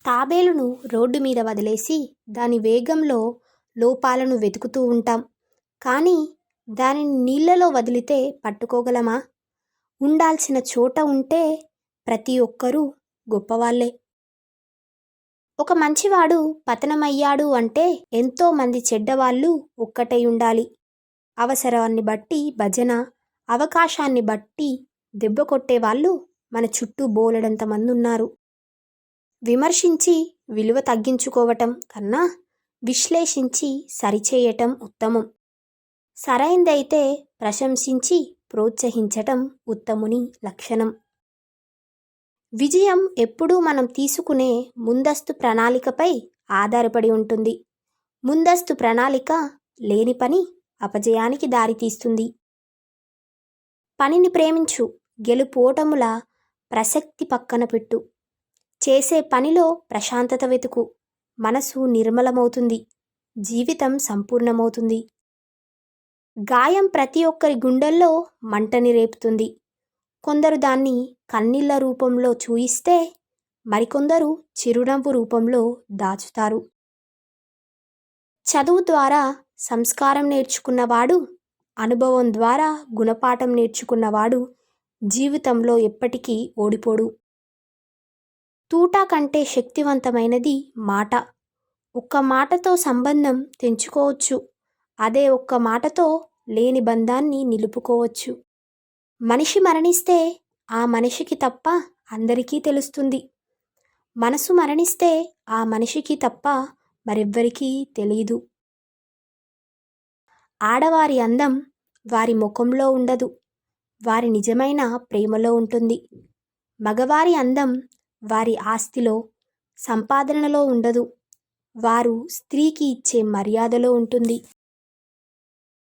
తాబేలును road మీద వదిలేసి దాని వేగంలో లోపాలను వెతుకుతూ ఉంటాం. కానీ దానిని నీళ్లలో వదిలితే పట్టుకోగలమా? ఉండాల్సిన చోట ఉంటే ప్రతి ఒక్కరూ గొప్పవాళ్లే. ఒక మంచివాడు పతనమయ్యాడు అంటే ఎంతోమంది చెడ్డవాళ్ళు ఒక్కటై ఉండాలి. అవసరాన్ని బట్టి భజన, అవకాశాన్ని బట్టి దెబ్బ కొట్టేవాళ్ళు మన చుట్టూ బోలెడంత మంది ఉన్నారు. విమర్శించి విలువ తగ్గించుకోవటం కన్నా విశ్లేషించి సరిచేయటం ఉత్తమం. సరైందైతే ప్రశంసించి ప్రోత్సహించటం ఉత్తముని లక్షణం. విజయం ఎప్పుడూ మనం తీసుకునే ముందస్తు ప్రణాళికపై ఆధారపడి ఉంటుంది. ముందస్తు ప్రణాళిక లేని పని అపజయానికి దారితీస్తుంది. పనిని ప్రేమించు, గెలుపు ఓటముల ప్రసక్తి పక్కన పెట్టు. చేసే పనిలో ప్రశాంతత వెతుకు. మనసు నిర్మలమవుతుంది, జీవితం సంపూర్ణమవుతుంది. గాయం ప్రతి ఒక్కరి గుండెల్లో మంటని రేపుతుంది. కొందరు దాన్ని కన్నీళ్ల రూపంలో చూయిస్తే మరికొందరు చిరునవ్వు రూపంలో దాచుతారు. చదువు ద్వారా సంస్కారం నేర్చుకున్నవాడు, అనుభవం ద్వారా గుణపాఠం నేర్చుకున్నవాడు జీవితంలో ఎప్పటికీ ఓడిపోడు. తూటా కంటే శక్తివంతమైనది మాట. ఒక్క మాటతో సంబంధం తెంచుకోవచ్చు. అదే ఒక్క మాటతో లేని బంధాన్ని నిలుపుకోవచ్చు. మనిషి మరణిస్తే ఆ మనిషికి తప్ప అందరికీ తెలుస్తుంది. మనసు మరణిస్తే ఆ మనిషికి తప్ప మరెవ్వరికీ తెలీదు. ఆడవారి అందం వారి ముఖంలో ఉండదు, వారి నిజమైన ప్రేమలో ఉంటుంది. మగవారి అందం వారి ఆస్తిలో, సంపాదనలో ఉండదు, వారు స్త్రీకి ఇచ్చే మర్యాదలో ఉంటుంది.